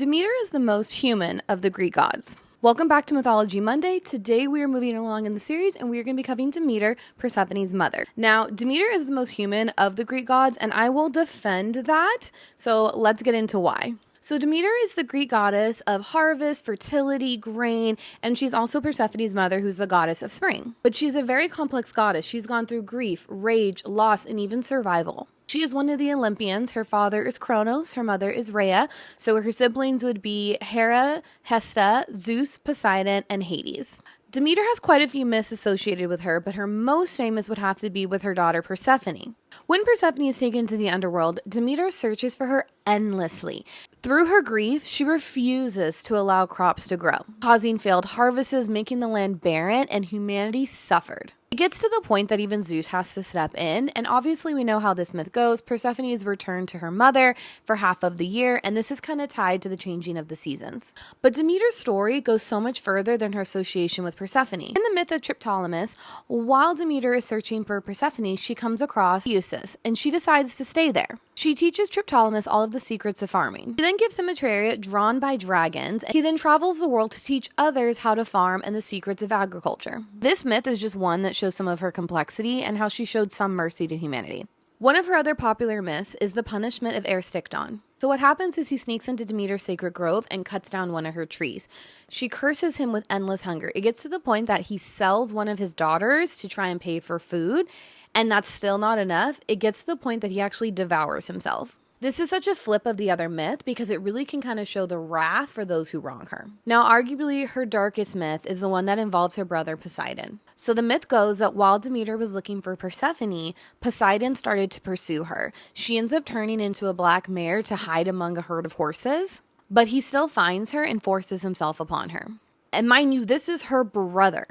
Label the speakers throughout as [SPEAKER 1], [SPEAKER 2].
[SPEAKER 1] Demeter is the most human of the Greek gods. Welcome back to Mythology Monday. Today we are moving along in the series and we are going to be covering Demeter, Persephone's mother. Now, Demeter is the most human of the Greek gods and I will defend that. So let's get into why. So Demeter is the Greek goddess of harvest, fertility, grain, and she's also Persephone's mother, who's the goddess of spring. But she's a very complex goddess. She's gone through grief, rage, loss, and even survival. She is one of the Olympians. Her father is Kronos, her mother is Rhea, so her siblings would be Hera, Hesta, Zeus, Poseidon, and Hades. Demeter has quite a few myths associated with her, but her most famous would have to be with her daughter Persephone. When Persephone is taken to the underworld, Demeter searches for her endlessly. Through her grief, she refuses to allow crops to grow, causing failed harvests, making the land barren, and humanity suffered. It gets to the point that even Zeus has to step in, and obviously we know how this myth goes. Persephone is returned to her mother for half of the year, and this is kind of tied to the changing of the seasons. But Demeter's story goes so much further than her association with Persephone. In the myth of Triptolemus, while Demeter is searching for Persephone, she comes across Eustace, and she decides to stay there. She teaches Triptolemus all of the secrets of farming. She then gives him a chariot drawn by dragons, and he then travels the world to teach others how to farm and the secrets of agriculture. This myth is just one that shows some of her complexity and how she showed some mercy to humanity. One of her other popular myths is the Punishment of Erysichthon. So what happens is he sneaks into Demeter's sacred grove and cuts down one of her trees. She curses him with endless hunger. It gets to the point that he sells one of his daughters to try and pay for food, and that's still not enough. It gets to the point that he actually devours himself. This is such a flip of the other myth because it really can kind of show the wrath for those who wrong her. Now, arguably, her darkest myth is the one that involves her brother Poseidon. So the myth goes that while Demeter was looking for Persephone, Poseidon started to pursue her. She ends up turning into a black mare to hide among a herd of horses, but he still finds her and forces himself upon her. And mind you, this is her brother.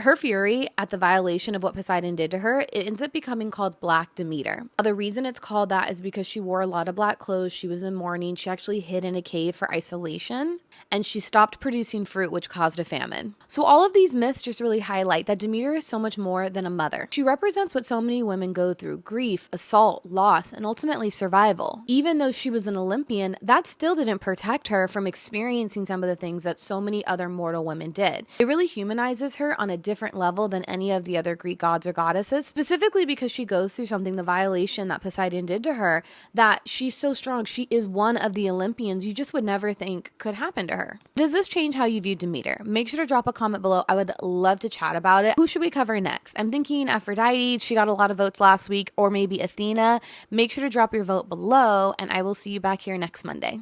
[SPEAKER 1] Her fury at the violation of what Poseidon did to her, it ends up becoming called Black Demeter. The reason it's called that is because she wore a lot of black clothes, she was in mourning, she actually hid in a cave for isolation, and she stopped producing fruit, which caused a famine. So all of these myths just really highlight that Demeter is so much more than a mother. She represents what so many women go through: grief, assault, loss, and ultimately survival. Even though she was an Olympian, that still didn't protect her from experiencing some of the things that so many other mortal women did. It really humanizes her on a different level than any of the other Greek gods or goddesses, specifically because she goes through something, the violation that Poseidon did to her, that she's so strong. She is one of the Olympians you just would never think could happen to her. Does this change how you view Demeter? Make sure to drop a comment below. I would love to chat about it. Who should we cover next? I'm thinking Aphrodite. She got a lot of votes last week, or maybe Athena. Make sure to drop your vote below, and I will see you back here next Monday.